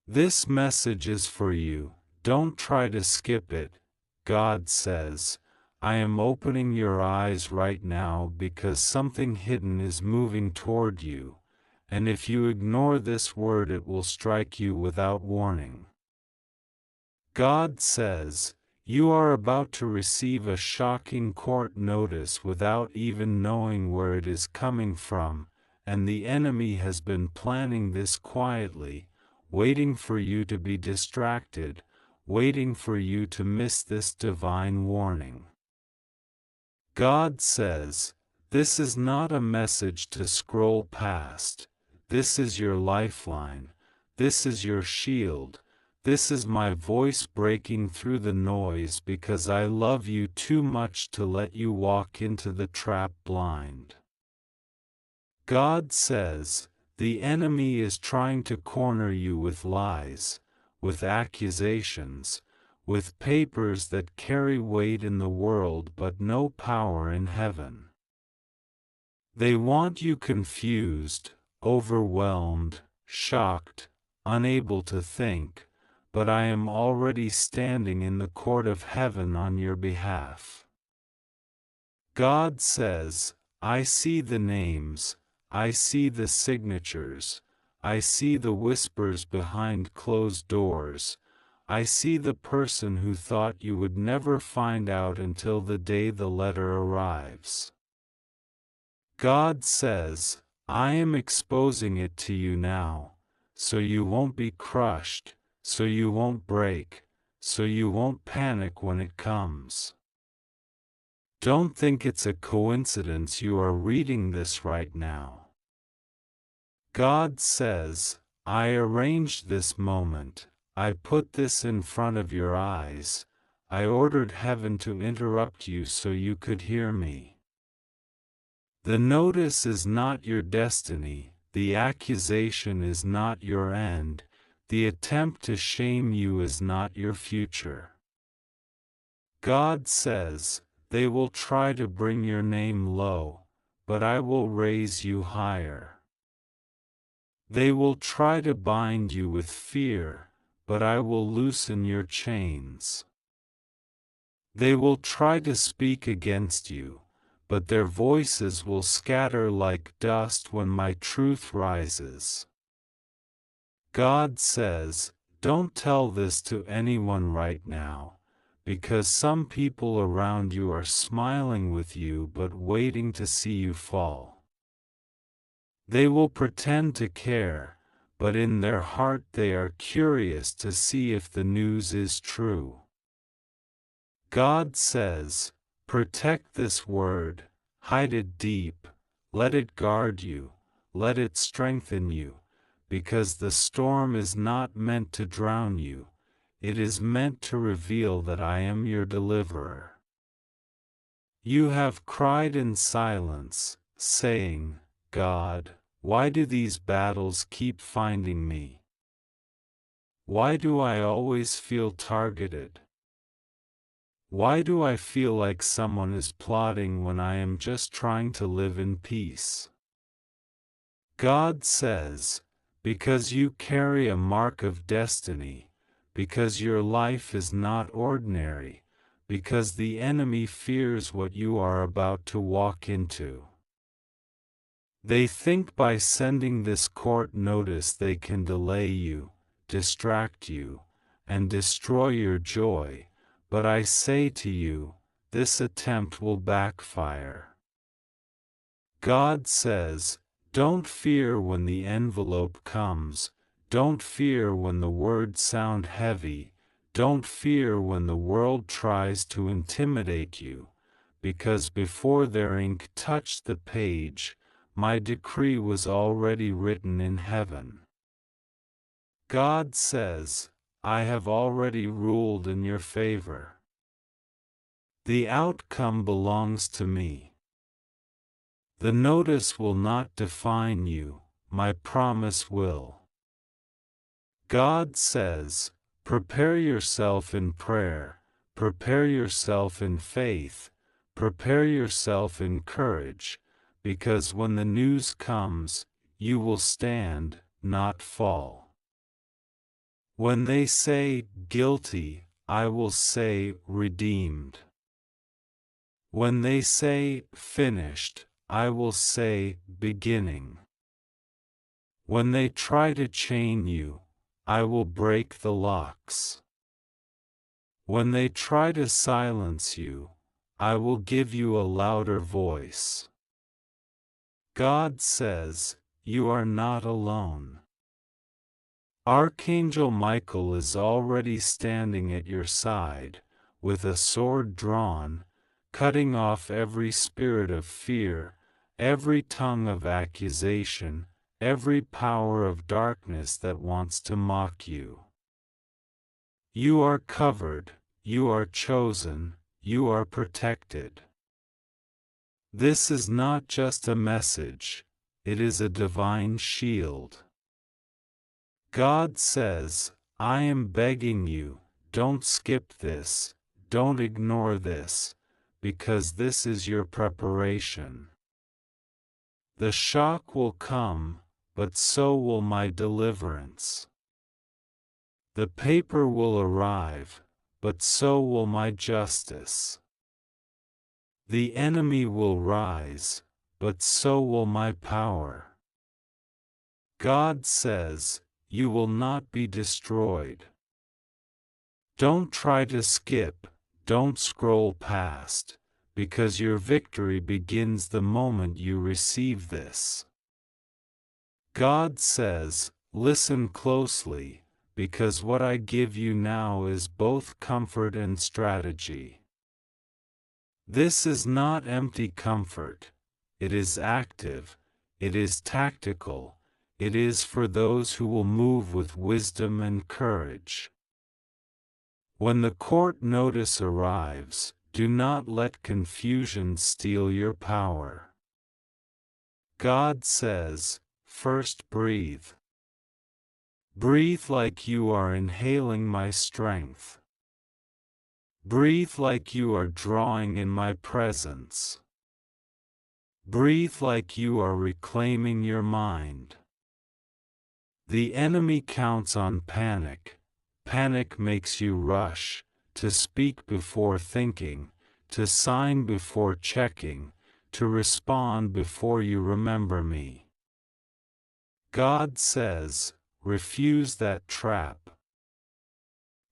This message is for you. Don't try to skip it. God says, I am opening your eyes right now because something hidden is moving toward you, and if you ignore this word it will strike you without warning. God says, you are about to receive a shocking court notice without even knowing where it is coming from, and the enemy has been planning this quietly, waiting for you to be distracted, waiting for you to miss this divine warning. God says, this is not a message to scroll past. This is your lifeline. This is your shield. This is my voice breaking through the noise because I love you too much to let you walk into the trap blind. God says, the enemy is trying to corner you with lies, with accusations, with papers that carry weight in the world but no power in heaven. They want you confused, overwhelmed, shocked, unable to think, but I am already standing in the court of heaven on your behalf. God says, I see the names, I see the signatures, I see the whispers behind closed doors, I see the person who thought you would never find out until the day the letter arrives. God says, I am exposing it to you now, so you won't be crushed, so you won't break, so you won't panic when it comes. Don't think it's a coincidence you are reading this right now. God says, I arranged this moment, I put this in front of your eyes, I ordered heaven to interrupt you so you could hear me. The notice is not your destiny, the accusation is not your end, the attempt to shame you is not your future. God says, they will try to bring your name low, but I will raise you higher. They will try to bind you with fear, but I will loosen your chains. They will try to speak against you, but their voices will scatter like dust when my truth rises. God says, don't tell this to anyone right now, because some people around you are smiling with you but waiting to see you fall. They will pretend to care, but in their heart they are curious to see if the news is true. God says, protect this word, hide it deep, let it guard you, let it strengthen you, because the storm is not meant to drown you, it is meant to reveal that I am your deliverer. You have cried in silence, saying, God, why do these battles keep finding me? Why do I always feel targeted? Why do I feel like someone is plotting when I am just trying to live in peace? God says, because you carry a mark of destiny, because your life is not ordinary, because the enemy fears what you are about to walk into. They think by sending this court notice they can delay you, distract you, and destroy your joy, but I say to you, this attempt will backfire. God says, don't fear when the envelope comes, don't fear when the words sound heavy, don't fear when the world tries to intimidate you, because before their ink touched the page, my decree was already written in heaven. God says, I have already ruled in your favor. The outcome belongs to me. The notice will not define you, my promise will. God says, prepare yourself in prayer, prepare yourself in faith, prepare yourself in courage, because when the news comes, you will stand, not fall. When they say guilty, I will say redeemed. When they say finished, I will say beginning. When they try to chain you, I will break the locks. When they try to silence you, I will give you a louder voice. God says, you are not alone. Archangel Michael is already standing at your side, with a sword drawn, cutting off every spirit of fear, every tongue of accusation, every power of darkness that wants to mock you. You are covered, you are chosen, you are protected. This is not just a message, it is a divine shield. God says, I am begging you, don't skip this, don't ignore this, because this is your preparation. The shock will come, but so will my deliverance. The paper will arrive, but so will my justice. The enemy will rise, but so will my power. God says, you will not be destroyed. Don't try to skip, don't scroll past, because your victory begins the moment you receive this. God says, listen closely, because what I give you now is both comfort and strategy. This is not empty comfort, it is active, it is tactical, it is for those who will move with wisdom and courage. When the court notice arrives, do not let confusion steal your power. God says, first breathe. Breathe like you are inhaling my strength. Breathe like you are drawing in my presence. Breathe like you are reclaiming your mind. The enemy counts on panic. Panic makes you rush, to speak before thinking, to sign before checking, to respond before you remember me. God says, refuse that trap.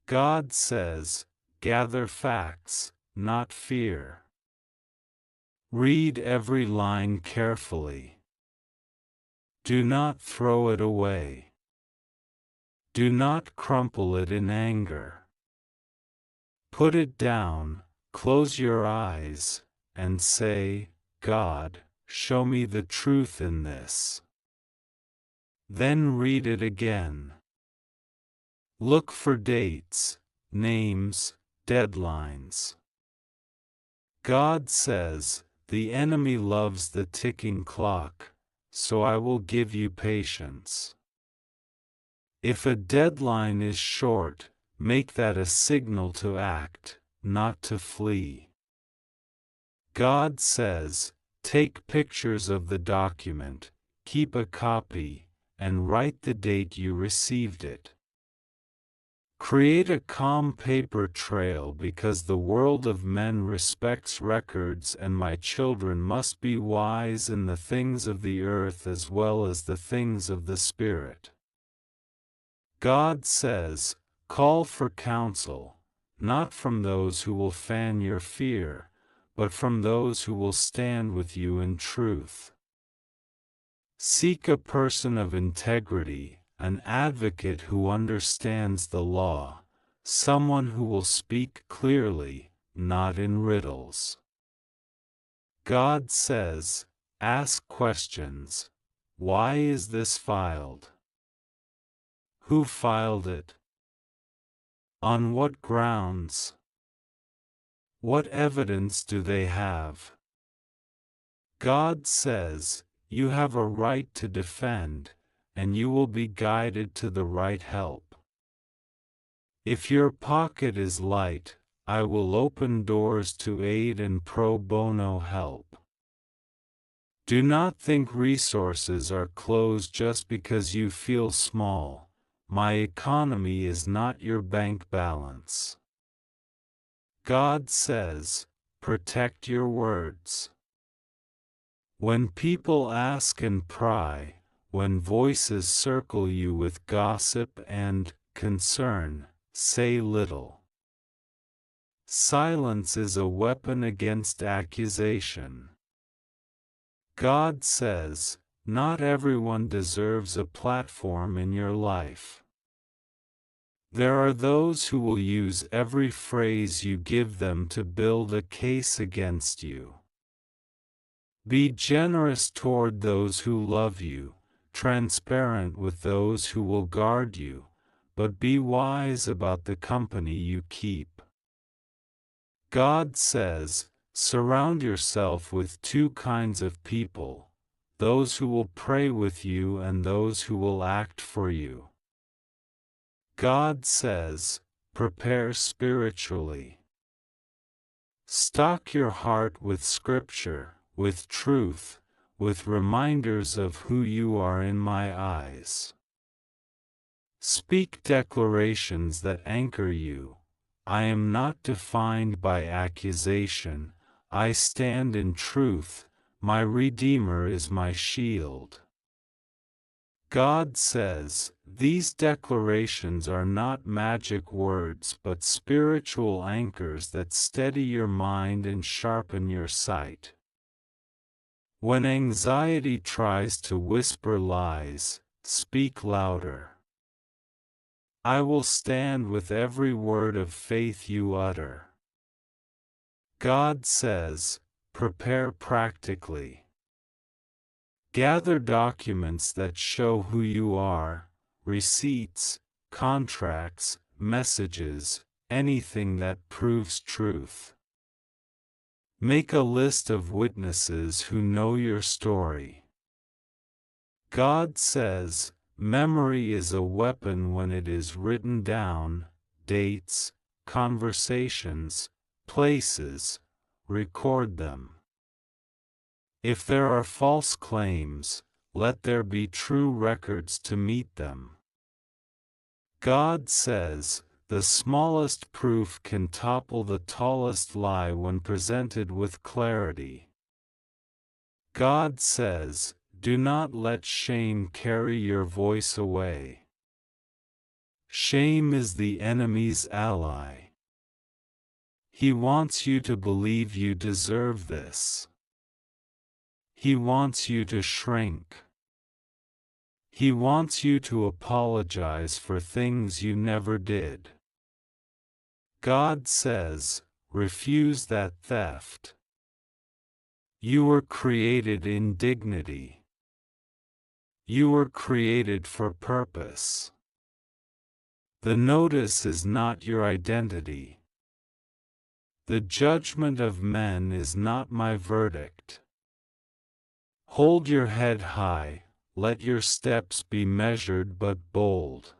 God says, gather facts, not fear. Read every line carefully. Do not throw it away. Do not crumple it in anger. Put it down, close your eyes, and say, God, show me the truth in this. Then read it again. Look for dates, names, deadlines. God says, the enemy loves the ticking clock, so I will give you patience. If a deadline is short, make that a signal to act, not to flee. God says, take pictures of the document, keep a copy, and write the date you received it. Create a calm paper trail because the world of men respects records, and my children must be wise in the things of the earth as well as the things of the Spirit. God says, call for counsel, not from those who will fan your fear, but from those who will stand with you in truth. Seek a person of integrity, an advocate who understands the law, someone who will speak clearly, not in riddles. God says, ask questions. Why is this filed? Who filed it? On what grounds? What evidence do they have? God says, you have a right to defend, and you will be guided to the right help. If your pocket is light, I will open doors to aid and pro bono help. Do not think resources are closed just because you feel small. my economy is not your bank balance. God says, protect your words. When people ask and pry, when voices circle you with gossip and concern, say little. Silence is a weapon against accusation. God says, not everyone deserves a platform in your life. There are those who will use every phrase you give them to build a case against you. Be generous toward those who love you, transparent with those who will guard you, but be wise about the company you keep. God says, surround yourself with two kinds of people, those who will pray with you and those who will act for you. God says, prepare spiritually. Stock your heart with Scripture, with truth, with reminders of who you are in my eyes. Speak declarations that anchor you. I am not defined by accusation, I stand in truth, my Redeemer is my shield. God says, these declarations are not magic words but spiritual anchors that steady your mind and sharpen your sight. When anxiety tries to whisper lies, speak louder. I will stand with every word of faith you utter. God says, prepare practically. Gather documents that show who you are, receipts, contracts, messages, anything that proves truth. Make a list of witnesses who know your story. God says, memory is a weapon when it is written down, dates, conversations, places, record them. If there are false claims, let there be true records to meet them. God says, the smallest proof can topple the tallest lie when presented with clarity. God says, do not let shame carry your voice away. Shame is the enemy's ally. He wants you to believe you deserve this. He wants you to shrink. He wants you to apologize for things you never did. God says, refuse that theft. You were created in dignity. You were created for purpose. The notice is not your identity. The judgment of men is not my verdict. Hold your head high, let your steps be measured but bold.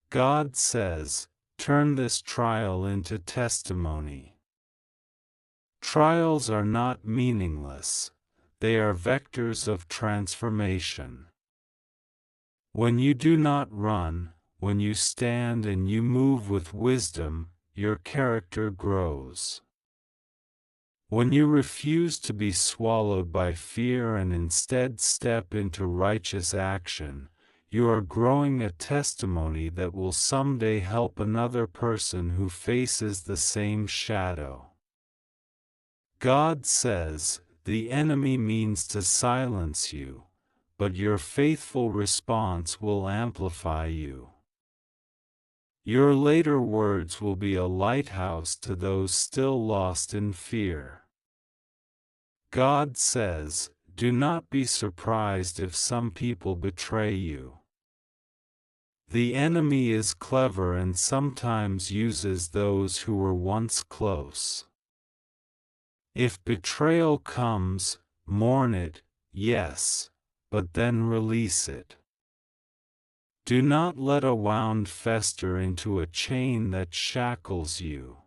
God says, turn this trial into testimony. Trials are not meaningless, they are vectors of transformation. When you do not run, when you stand and you move with wisdom, your character grows. When you refuse to be swallowed by fear and instead step into righteous action, you are growing a testimony that will someday help another person who faces the same shadow. God says, the enemy means to silence you, but your faithful response will amplify you. Your later words will be a lighthouse to those still lost in fear. God says, do not be surprised if some people betray you. The enemy is clever and sometimes uses those who were once close. If betrayal comes, mourn it, yes, but then release it. Do not let a wound fester into a chain that shackles you.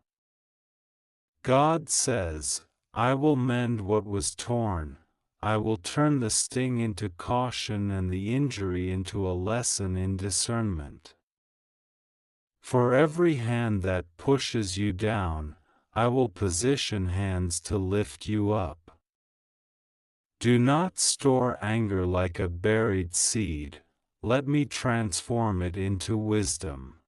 God says, I will mend what was torn, I will turn the sting into caution and the injury into a lesson in discernment. For every hand that pushes you down, I will position hands to lift you up. Do not store anger like a buried seed. Let me transform it into wisdom.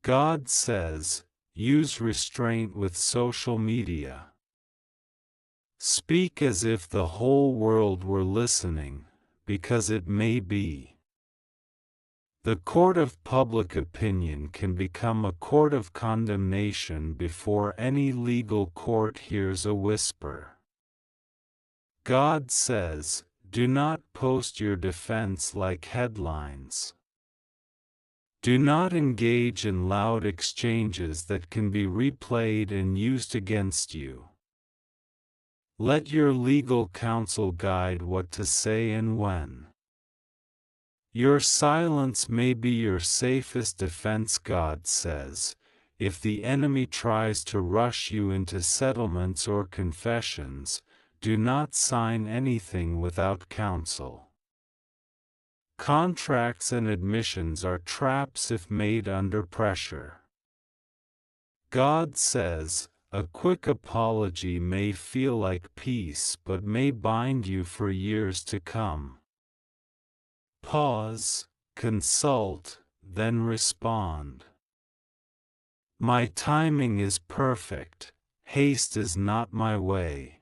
God says, use restraint with social media. Speak as if the whole world were listening, because it may be. The court of public opinion can become a court of condemnation before any legal court hears a whisper. God says, do not post your defense like headlines. Do not engage in loud exchanges that can be replayed and used against you. Let your legal counsel guide what to say and when. Your silence may be your safest defense, God says. If the enemy tries to rush you into settlements or confessions, do not sign anything without counsel. Contracts and admissions are traps if made under pressure. God says, a quick apology may feel like peace but may bind you for years to come. Pause, consult, then respond. My timing is perfect, haste is not my way.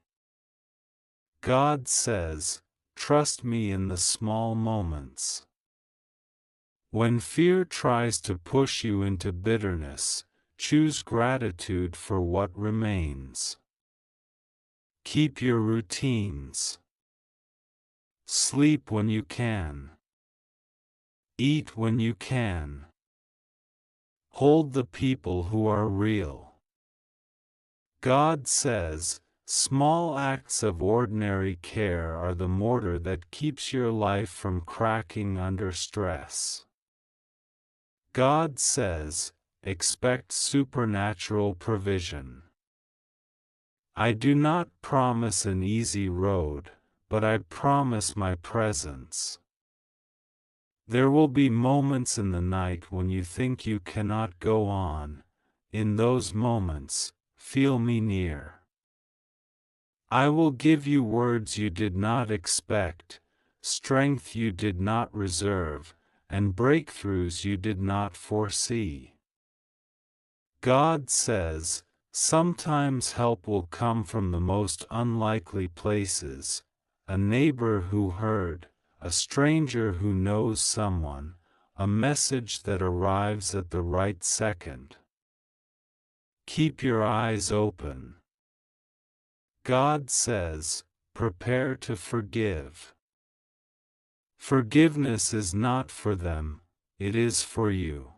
God says, trust me in the small moments. When fear tries to push you into bitterness, choose gratitude for what remains. Keep your routines. Sleep when you can. Eat when you can. Hold the people who are real. God says, small acts of ordinary care are the mortar that keeps your life from cracking under stress. God says, expect supernatural provision. I do not promise an easy road, but I promise my presence. There will be moments in the night when you think you cannot go on. In those moments, feel me near. I will give you words you did not expect, strength you did not reserve, and breakthroughs you did not foresee. God says, sometimes help will come from the most unlikely places, a neighbor who heard, a stranger who knows someone, a message that arrives at the right second. Keep your eyes open. God says, prepare to forgive. Forgiveness is not for them, it is for you.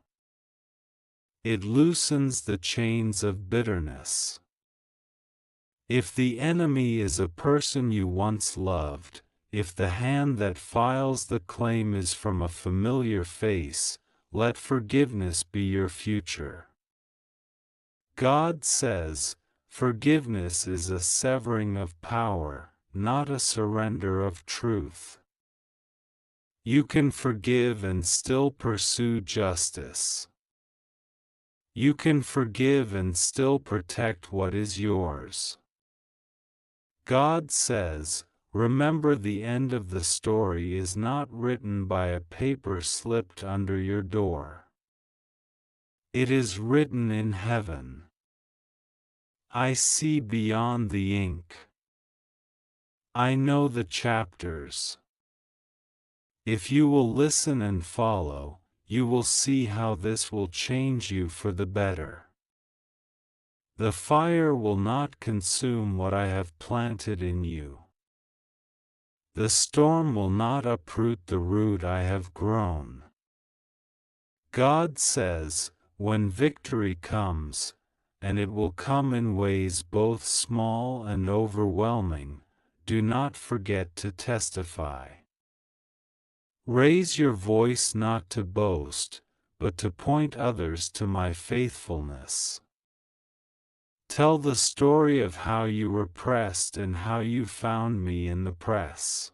It loosens the chains of bitterness. If the enemy is a person you once loved, if the hand that files the claim is from a familiar face, let forgiveness be your future. God says, forgiveness is a severing of power, not a surrender of truth. You can forgive and still pursue justice. You can forgive and still protect what is yours. God says, remember the end of the story is not written by a paper slipped under your door. It is written in heaven. I see beyond the ink. I know the chapters. If you will listen and follow, you will see how this will change you for the better. The fire will not consume what I have planted in you. The storm will not uproot the root I have grown. God says, when victory comes, and it will come in ways both small and overwhelming, do not forget to testify. Raise your voice not to boast, but to point others to my faithfulness. Tell the story of how you were pressed and how you found me in the press.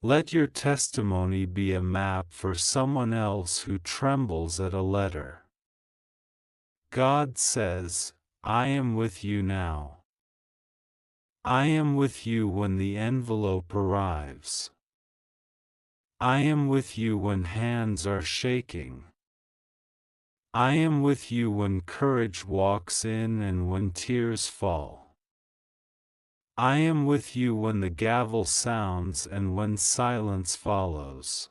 Let your testimony be a map for someone else who trembles at a letter. God says, I am with you now. I am with you when the envelope arrives. I am with you when hands are shaking. I am with you when courage walks in and when tears fall. I am with you when the gavel sounds and when silence follows.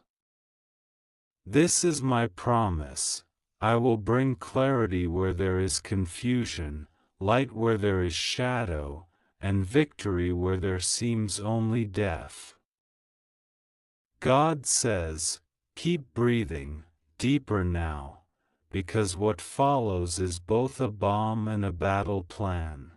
This is my promise. I will bring clarity where there is confusion, light where there is shadow, and victory where there seems only death. God says, keep breathing, deeper now, because what follows is both a bomb and a battle plan.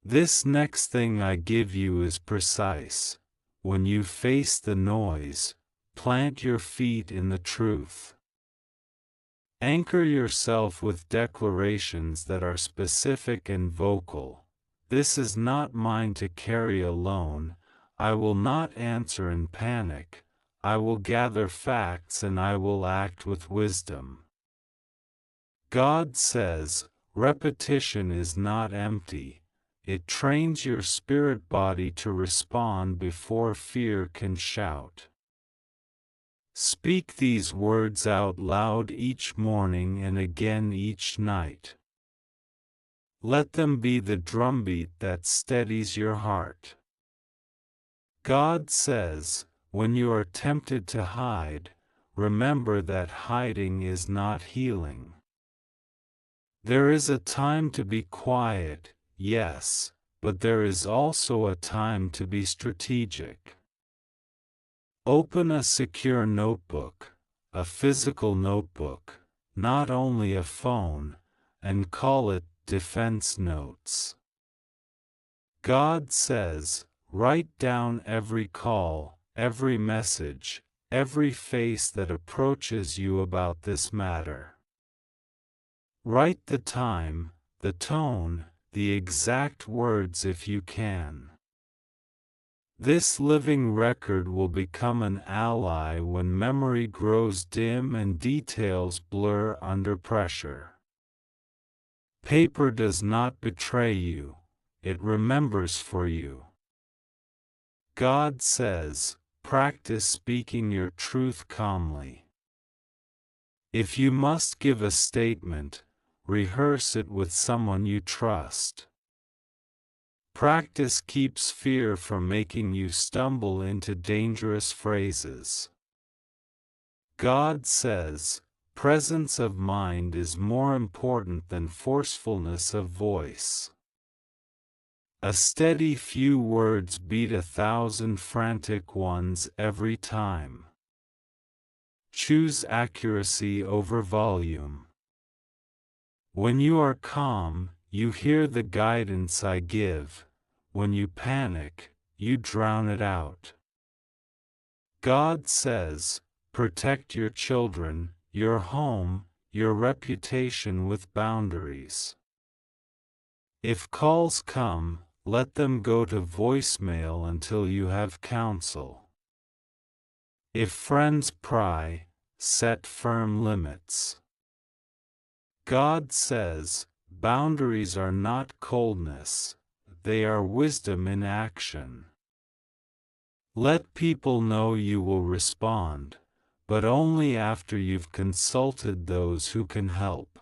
This next thing I give you is precise. When you face the noise, plant your feet in the truth. Anchor yourself with declarations that are specific and vocal. This is not mine to carry alone. I will not answer in panic. I will gather facts and I will act with wisdom. God says, repetition is not empty. It trains your spirit body to respond before fear can shout. Speak these words out loud each morning and again each night. Let them be the drumbeat that steadies your heart. God says, when you are tempted to hide, remember that hiding is not healing. There is a time to be quiet, yes, but there is also a time to be strategic. Open a secure notebook, a physical notebook, not only a phone, and call it Defense Notes. God says, write down every call, every message, every face that approaches you about this matter. Write the time, the tone, the exact words if you can. This living record will become an ally when memory grows dim and details blur under pressure. Paper does not betray you, it remembers for you. God says, practice speaking your truth calmly. If you must give a statement, rehearse it with someone you trust. Practice keeps fear from making you stumble into dangerous phrases. God says, presence of mind is more important than forcefulness of voice. A steady few words beat 1,000 frantic ones every time. Choose accuracy over volume. When you are calm, you hear the guidance I give. When you panic, you drown it out. God says, protect your children, your home, your reputation with boundaries. If calls come, let them go to voicemail until you have counsel. If friends pry, set firm limits. God says, boundaries are not coldness, they are wisdom in action. Let people know you will respond, but only after you've consulted those who can help.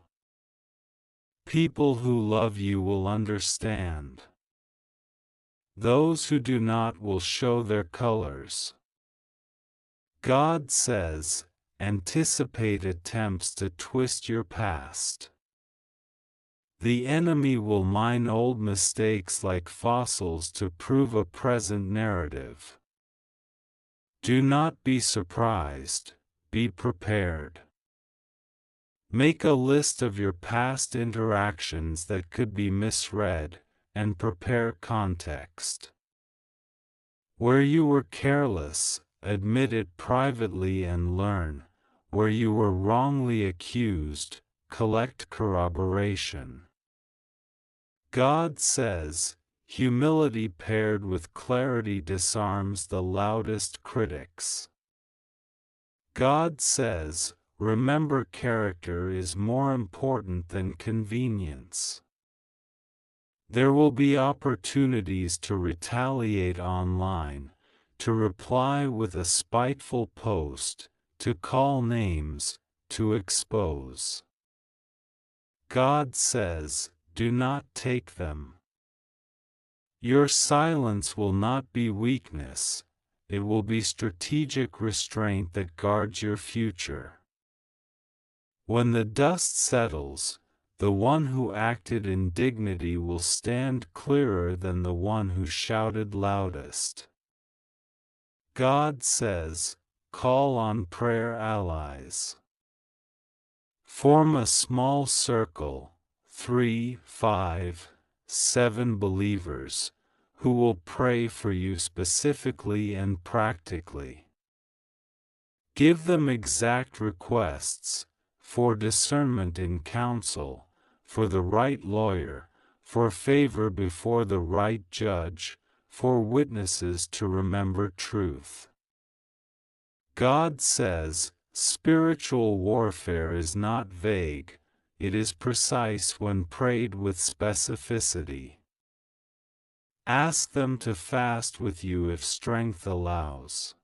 People who love you will understand. Those who do not will show their colors. God says, anticipate attempts to twist your past. The enemy will mine old mistakes like fossils to prove a present narrative. Do not be surprised, be prepared. Make a list of your past interactions that could be misread, and prepare context. Where you were careless, admit it privately and learn. Where you were wrongly accused, collect corroboration. God says, humility paired with clarity disarms the loudest critics. God says, remember, character is more important than convenience. There will be opportunities to retaliate online, to reply with a spiteful post, to call names, to expose. God says, do not take them. Your silence will not be weakness, it will be strategic restraint that guards your future. When the dust settles, the one who acted in dignity will stand clearer than the one who shouted loudest. God says, call on prayer allies. Form a small circle, 3, 5, 7 believers, who will pray for you specifically and practically. Give them exact requests, for discernment in counsel, for the right lawyer, for favor before the right judge, for witnesses to remember truth. God says, spiritual warfare is not vague, it is precise when prayed with specificity. Ask them to fast with you if strength allows.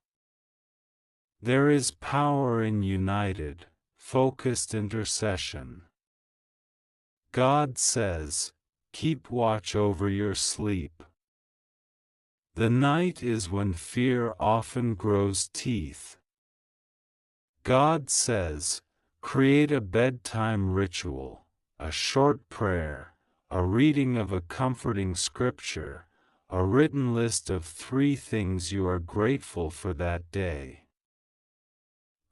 There is power in united, focused intercession. God says, keep watch over your sleep. The night is when fear often grows teeth. God says, create a bedtime ritual, a short prayer, a reading of a comforting scripture, a written list of 3 things you are grateful for that day.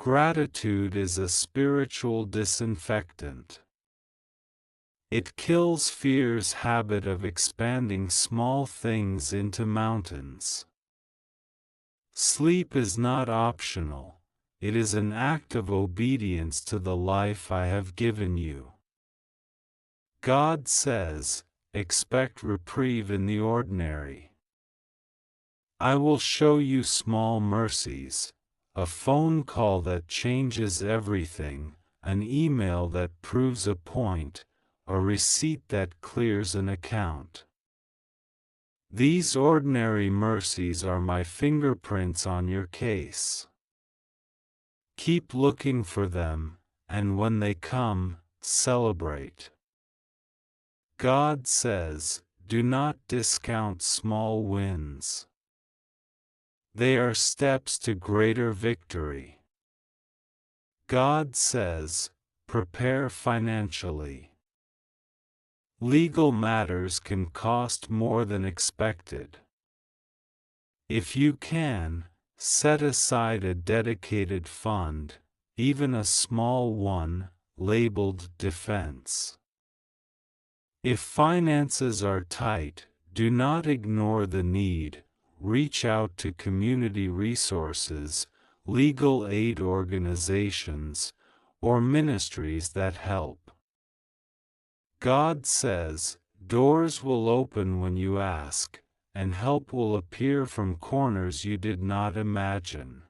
Gratitude is a spiritual disinfectant. It kills fear's habit of expanding small things into mountains. Sleep is not optional, it is an act of obedience to the life I have given you. God says, expect reprieve in the ordinary. I will show you small mercies, a phone call that changes everything, an email that proves a point, a receipt that clears an account. These ordinary mercies are my fingerprints on your case. Keep looking for them, and when they come, celebrate. God says, do not discount small wins. They are steps to greater victory. God says, prepare financially. Legal matters can cost more than expected. If you can, set aside a dedicated fund, even a small one, labeled defense. If finances are tight, do not ignore the need, reach out to community resources, legal aid organizations, or ministries that help. God says, doors will open when you ask, and help will appear from corners you did not imagine.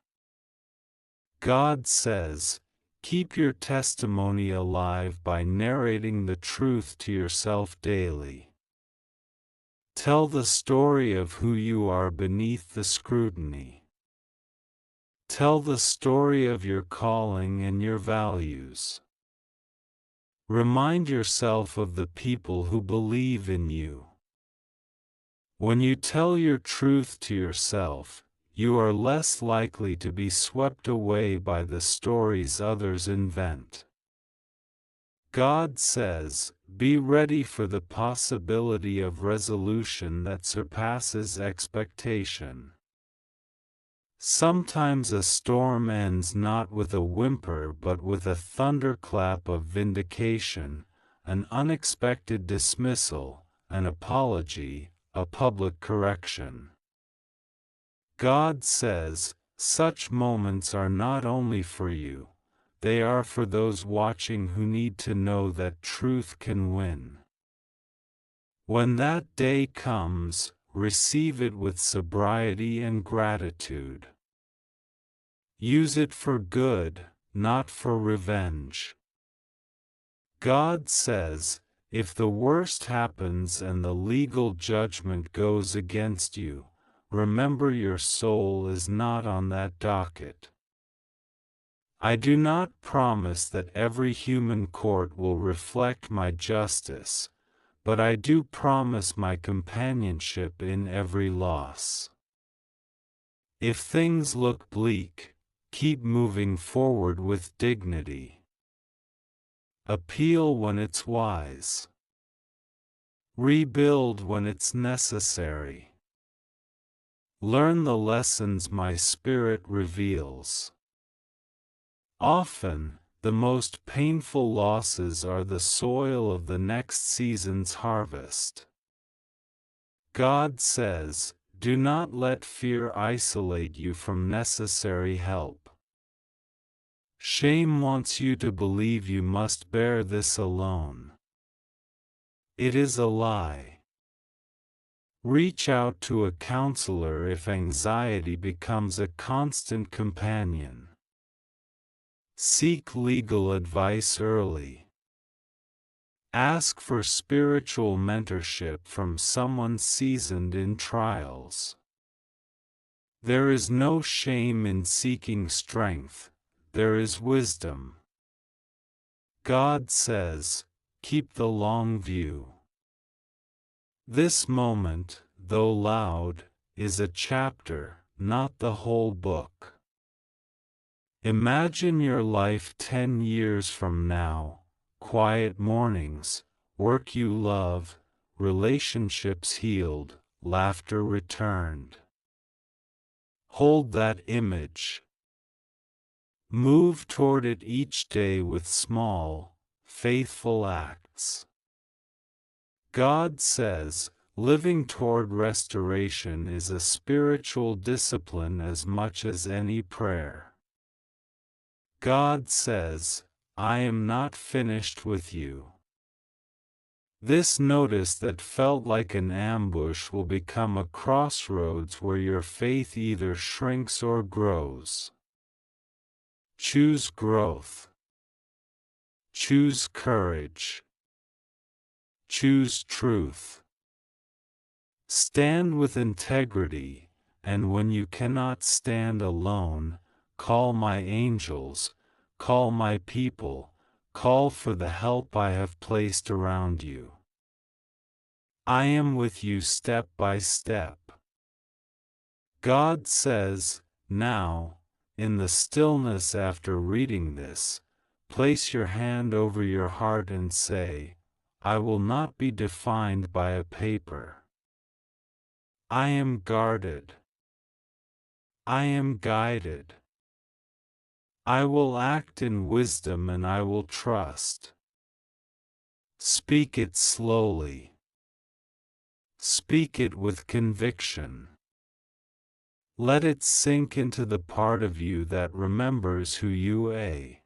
God says, keep your testimony alive by narrating the truth to yourself daily. Tell the story of who you are beneath the scrutiny. Tell the story of your calling and your values. Remind yourself of the people who believe in you. When you tell your truth to yourself, you are less likely to be swept away by the stories others invent. God says, be ready for the possibility of resolution that surpasses expectation. Sometimes a storm ends not with a whimper but with a thunderclap of vindication, an unexpected dismissal, an apology, a public correction. God says, such moments are not only for you, they are for those watching who need to know that truth can win. When that day comes, receive it with sobriety and gratitude. Use it for good, not for revenge. God says, if the worst happens and the legal judgment goes against you, remember your soul is not on that docket. I do not promise that every human court will reflect my justice, but I do promise my companionship in every loss. If things look bleak, keep moving forward with dignity. Appeal when it's wise. Rebuild when it's necessary. Learn the lessons my spirit reveals. Often, the most painful losses are the soil of the next season's harvest. God says, do not let fear isolate you from necessary help. Shame wants you to believe you must bear this alone. It is a lie. Reach out to a counselor if anxiety becomes a constant companion. Seek legal advice early. Ask for spiritual mentorship from someone seasoned in trials. There is no shame in seeking strength, there is wisdom. God says, keep the long view. This moment, though loud, is a chapter, not the whole book. Imagine your life 10 years from now, quiet mornings, work you love, relationships healed, laughter returned. Hold that image. Move toward it each day with small, faithful acts. God says, living toward restoration is a spiritual discipline as much as any prayer. God says, I am not finished with you. This notice that felt like an ambush will become a crossroads where your faith either shrinks or grows. Choose growth. Choose courage. Choose truth. Stand with integrity, and when you cannot stand alone, call my angels, call my people, call for the help I have placed around you. I am with you step by step. God says, now, in the stillness after reading this, place your hand over your heart and say, I will not be defined by a paper. I am guarded. I am guided. I will act in wisdom and I will trust. Speak it slowly. Speak it with conviction. Let it sink into the part of you that remembers who you are.